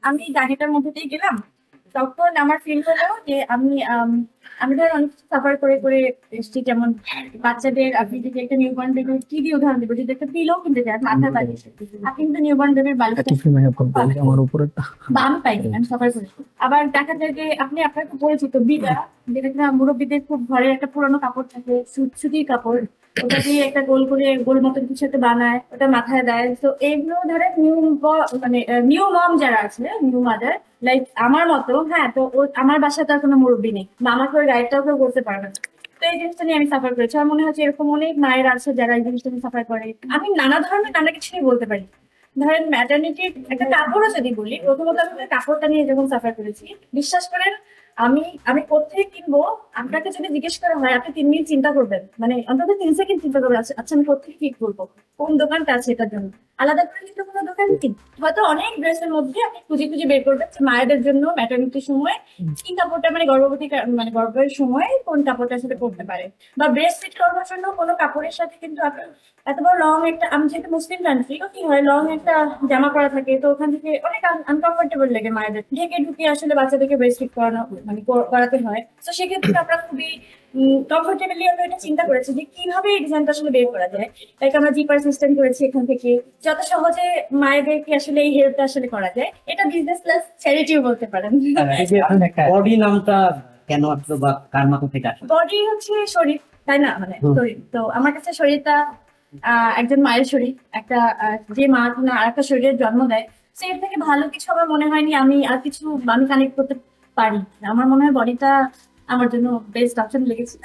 আমি জার্নিটার মধ্যে দিয়ে গেলাম, তখন আমার ফিল হলো যে আমি ধর অনেক সাফার করে করে এসেছি। যেমন বাচ্চাদের, আপনি যদি একটা নিউবর্ন বেবির কি দিয়ে উদাহরণ দেবো, যদি একটা পিলো কিনতে চান মাথার বালিশ, আপনি কিন্তু নিউবর্ন বেবির বালিশ আমার উপরে বা আমি পাইনি, আমি সাফার করেছি। আবার দেখা যায় যে আপনি আপনার খুব পরিচিত বিদা, যেটা কিনা মুরব্বীদের খুব ঘরের একটা পুরানো কাপড় থাকে, সুতির কাপড়, ওটা দিয়ে একটা গোল করে গোল মতন কিছু একটা বানায়, ওটা মাথায় দেয়। তো এইগুলো ধরে মানে নিউ মম যারা আছে, নিউ মাদার, লাইক আমার মতো, হ্যাঁ, তো আমার বাসায় তো আর কোনো মুরব্বী নেই, বা আমাকে ওই গাইডটাও কেউ করতে পারে না। তো এই জিনিসটা নিয়ে আমি সাফার করেছি। আমার মনে হচ্ছে এরকম অনেক মায়ের আছে যারা এই জিনিসটা নিয়ে সাফার করে। আমি নানা ধরনের নানা কিছু নিয়ে বলতে পারি। ধরেন ম্যাটার্নিটির একটা কাপড়ও যদি বলি, প্রথমত আমি ওই কাপড়টা নিয়ে যখন সাফার করেছি, বিশ্বাস করেন, আমি আমি কোথায় কিনবো, আপনাকে যদি জিজ্ঞেস করা হয় আপনি 3 মিনিট চিন্তা করবেন, মানে অন্তত 3 সেকেন্ড চিন্তা করবেন, আচ্ছা আচ্ছা, আমি কোথায় ঠিক করবো, কোন দোকানটা আছে এটার জন্য। আলাদা করে কিন্তু কোনো দোকান নেই। হয়তো অনেক ড্রেসের মধ্যে আপনি খুঁজে খুঁজে বের করবেন যে মায়েদের জন্য ম্যাটার্নিটির সময় কি কাপড়টা, মানে মানে গর্ভের সময় কোন কাপড়টার সাথে পরতে পারে। বা ব্রেস্ট ফিট করার জন্য কোনো কাপড়ের সাথে কিন্তু আপনি এত বড় লং একটা, আমি যেহেতু মুসলিম কান্ট্রি, তো কি হয়, লং একটা জামা পরা থাকে, তো ওখান থেকে অনেক আনকমফোর্টেবল লাগে মায়েদের, ঢেকে ঢুকে আসলে বাচ্চাদেরকে ব্রেস্ট ফিট করানো, মানে করাতে হয়। তো সেক্ষেত্রে আমরা খুবই কমফোর্টেবলি আমরা এটা চিন্তা করেছি যে কিভাবে এই ডিজাইনটা আসলে বের করা যায়। লাইক আমরা জিপার সিস্টেম করেছি এখান থেকে, যত সহজে মায়েদেরকে আসলে এই হেল্পটা আসলে করা যায়। এটা বিজনেস প্লাস চ্যারিটিও বলতে পারেন। বডি নামটা কেন আসলো বা কার মাথা থেকে আসলো? বডি হচ্ছে শরীর, তাই না, মানে শরীর। তো আমার কাছে শরীরটা একজন মায়ের শরীর, একটা যে মা কিনা আর একটা শরীরের জন্ম দেয়, সে এর থেকে ভালো কিছু আমার মনে হয়নি আমি আর কিছু আমি কানেক্ট করতে পারি। আমার মনে হয় বডিটা আমার জন্য বেস্ট অপশন লেগেছে।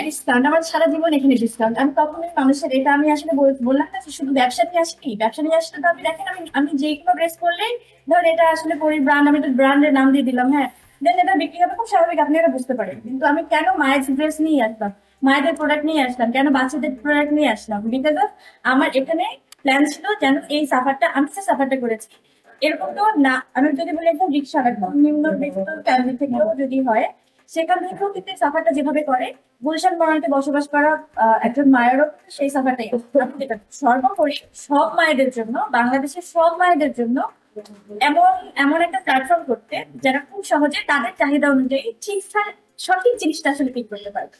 ডিসকাউন্ট আমার সারা জীবন এখানে ডিসকাউন্ট। আমি কখনোই মানুষের, এটা আমি আসলে বললাম না যে শুধু ব্যবসা নিয়ে আসি, ব্যবসা নিয়ে আসলে তো আমি দেখেন, আমি যে কোনো ড্রেস করলেই ধর এটা আসলে পরির ব্র্যান্ড, আমি তো ব্র্যান্ডের নাম দিয়ে দিলাম, হ্যাঁ, দেন এটা বিক্রি হবে, খুব স্বাভাবিক, আপনি এটা বুঝতে পারেন। কিন্তু আমি কেন মায়ের ড্রেস নিয়ে আসলাম, মায়েদের প্রোডাক্ট নিয়ে আসলাম, কেন বাচ্চাদের প্রোডাক্ট নিয়ে আসলাম, বিকজ অফ আমার এখানে প্ল্যান ছিল যেন এই সাফারটা, আমি যে সাফারটা করেছি এরকম তো না, আমি যদি বলি একদম রিক্সা, একদম নিম্নবিত্ত ফ্যামিলি থেকেও যদি হয়, সেখান থেকেও কিন্তু এই সাফারটা যেভাবে করে, গুলশান বনানীতে বসবাস করা একজন মায়েরও কিন্তু সেই সাফারটাই আমি যেটা সর্বোপরি সব মায়েদের জন্য, বাংলাদেশের সব মায়েদের জন্য এমন এমন একটা প্ল্যাটফর্ম করতে, যারা খুব সহজে তাদের চাহিদা অনুযায়ী ঠিক সঠিক জিনিসটা আসলে পিক করতে পারবে।